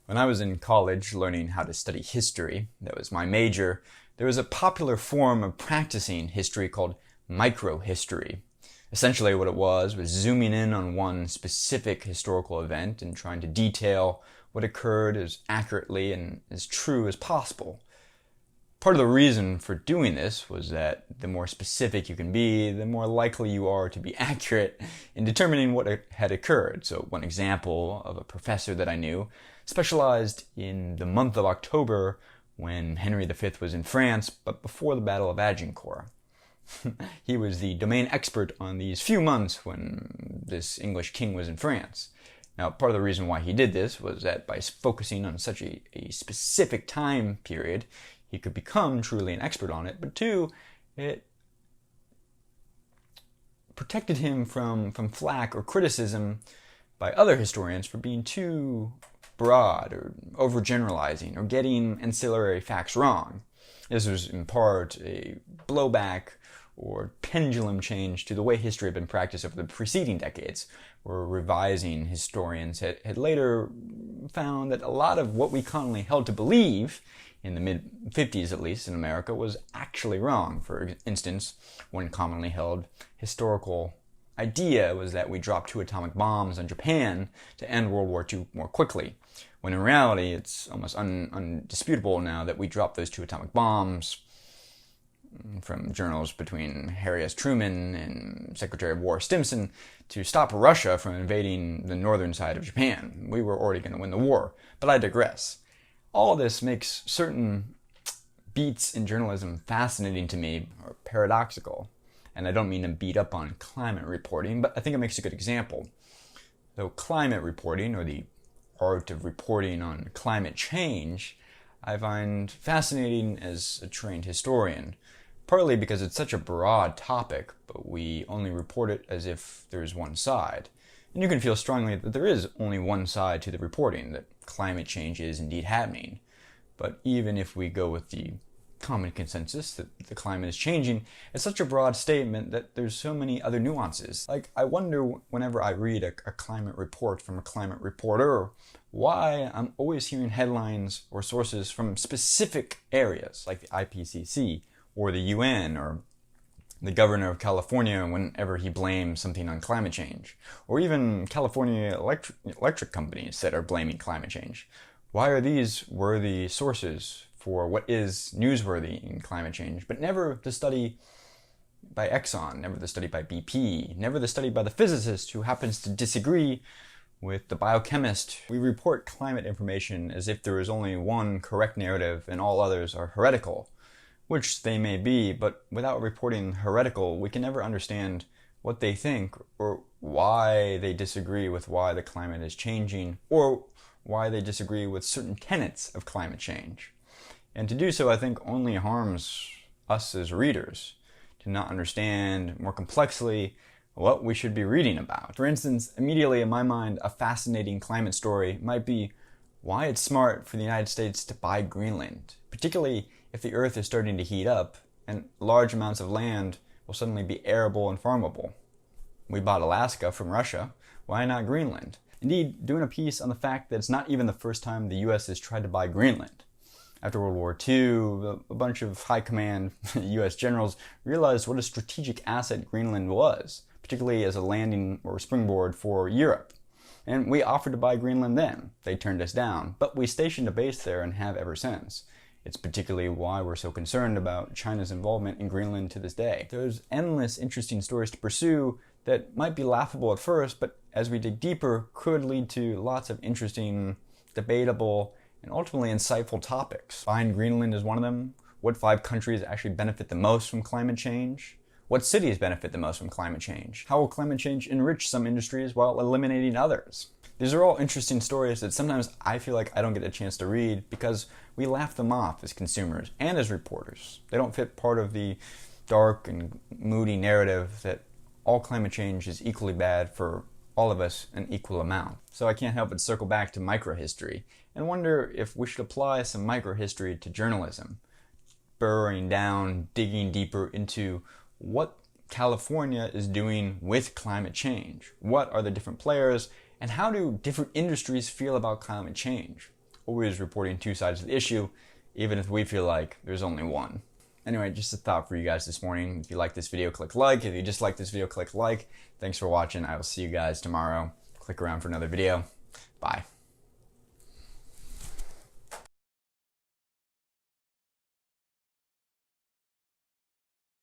When I was in college learning how to study history, that was my major, there was a popular form of practicing history called microhistory. Essentially what it was zooming in on one specific historical event and trying to detail what occurred as accurately and as true as possible. Part of the reason for doing this was that the more specific you can be, the more likely you are to be accurate in determining what had occurred. So one example of a professor that I knew specialized in the month of October when Henry V was in France, but before the Battle of Agincourt. He was the domain expert on these few months when this English king was in France. Now, part of the reason why he did this was that by focusing on such a specific time period, he could become truly an expert on it, but two, it protected him from flack or criticism by other historians for being too broad or overgeneralizing or getting ancillary facts wrong. This was in part a blowback or pendulum change to the way history had been practiced over the preceding decades, where revising historians had later found that a lot of what we commonly held to believe, in the mid-50s at least in America, was actually wrong. For instance, one commonly held historical idea was that we dropped 2 atomic bombs on Japan to end World War II more quickly, when in reality it's almost undisputable now that we dropped those 2 atomic bombs from journals between Harry S. Truman and Secretary of War Stimson to stop Russia from invading the northern side of Japan. We were already going to win the war, but I digress. All this makes certain beats in journalism fascinating to me, or paradoxical. And I don't mean to beat up on climate reporting, but I think it makes a good example. So climate reporting, or the art of reporting on climate change, I find fascinating as a trained historian, partly because it's such a broad topic, but we only report it as if there's one side. And you can feel strongly that there is only one side to the reporting, that climate change is indeed happening. But even if we go with the common consensus that the climate is changing, it's such a broad statement that there's so many other nuances. Like, I wonder whenever I read a climate report from a climate reporter, why I'm always hearing headlines or sources from specific areas, like the IPCC, or the UN, or the governor of California whenever he blames something on climate change, or even California electric companies that are blaming climate change. Why are these worthy sources for what is newsworthy in climate change, but never the study by Exxon, never the study by BP, never the study by the physicist who happens to disagree with the biochemist? We report climate information as if there is only one correct narrative and all others are heretical, which they may be, but without reporting heretical, we can never understand what they think or why they disagree with why the climate is changing, or why they disagree with certain tenets of climate change. And to do so, I think, only harms us as readers, to not understand more complexly what we should be reading about. For instance, immediately in my mind, a fascinating climate story might be why it's smart for the United States to buy Greenland, particularly if the Earth is starting to heat up and large amounts of land will suddenly be arable and farmable. We bought Alaska from Russia, why not Greenland? Indeed, doing a piece on the fact that it's not even the first time the US has tried to buy Greenland. After World War II, a bunch of high command US generals realized what a strategic asset Greenland was, particularly as a landing or springboard for Europe. And we offered to buy Greenland then. They turned us down, but we stationed a base there and have ever since. It's particularly why we're so concerned about China's involvement in Greenland to this day. There's endless interesting stories to pursue that might be laughable at first, but as we dig deeper, could lead to lots of interesting, debatable, and ultimately insightful topics. Buying Greenland is one of them. What 5 countries actually benefit the most from climate change? What cities benefit the most from climate change? How will climate change enrich some industries while eliminating others? These are all interesting stories that sometimes I feel like I don't get a chance to read because we laugh them off as consumers and as reporters. They don't fit part of the dark and moody narrative that all climate change is equally bad for all of us an equal amount. So I can't help but circle back to microhistory and wonder if we should apply some microhistory to journalism, burrowing down, digging deeper into what California is doing with climate change. What are the different players, and how do different industries feel about climate change? always reporting two sides of the issue, even if we feel like there's only one. Anyway, just a thought for you guys this morning. If you like this video, click like. If you dislike this video, click like. Thanks for watching. I will see you guys tomorrow. Click around for another video. Bye.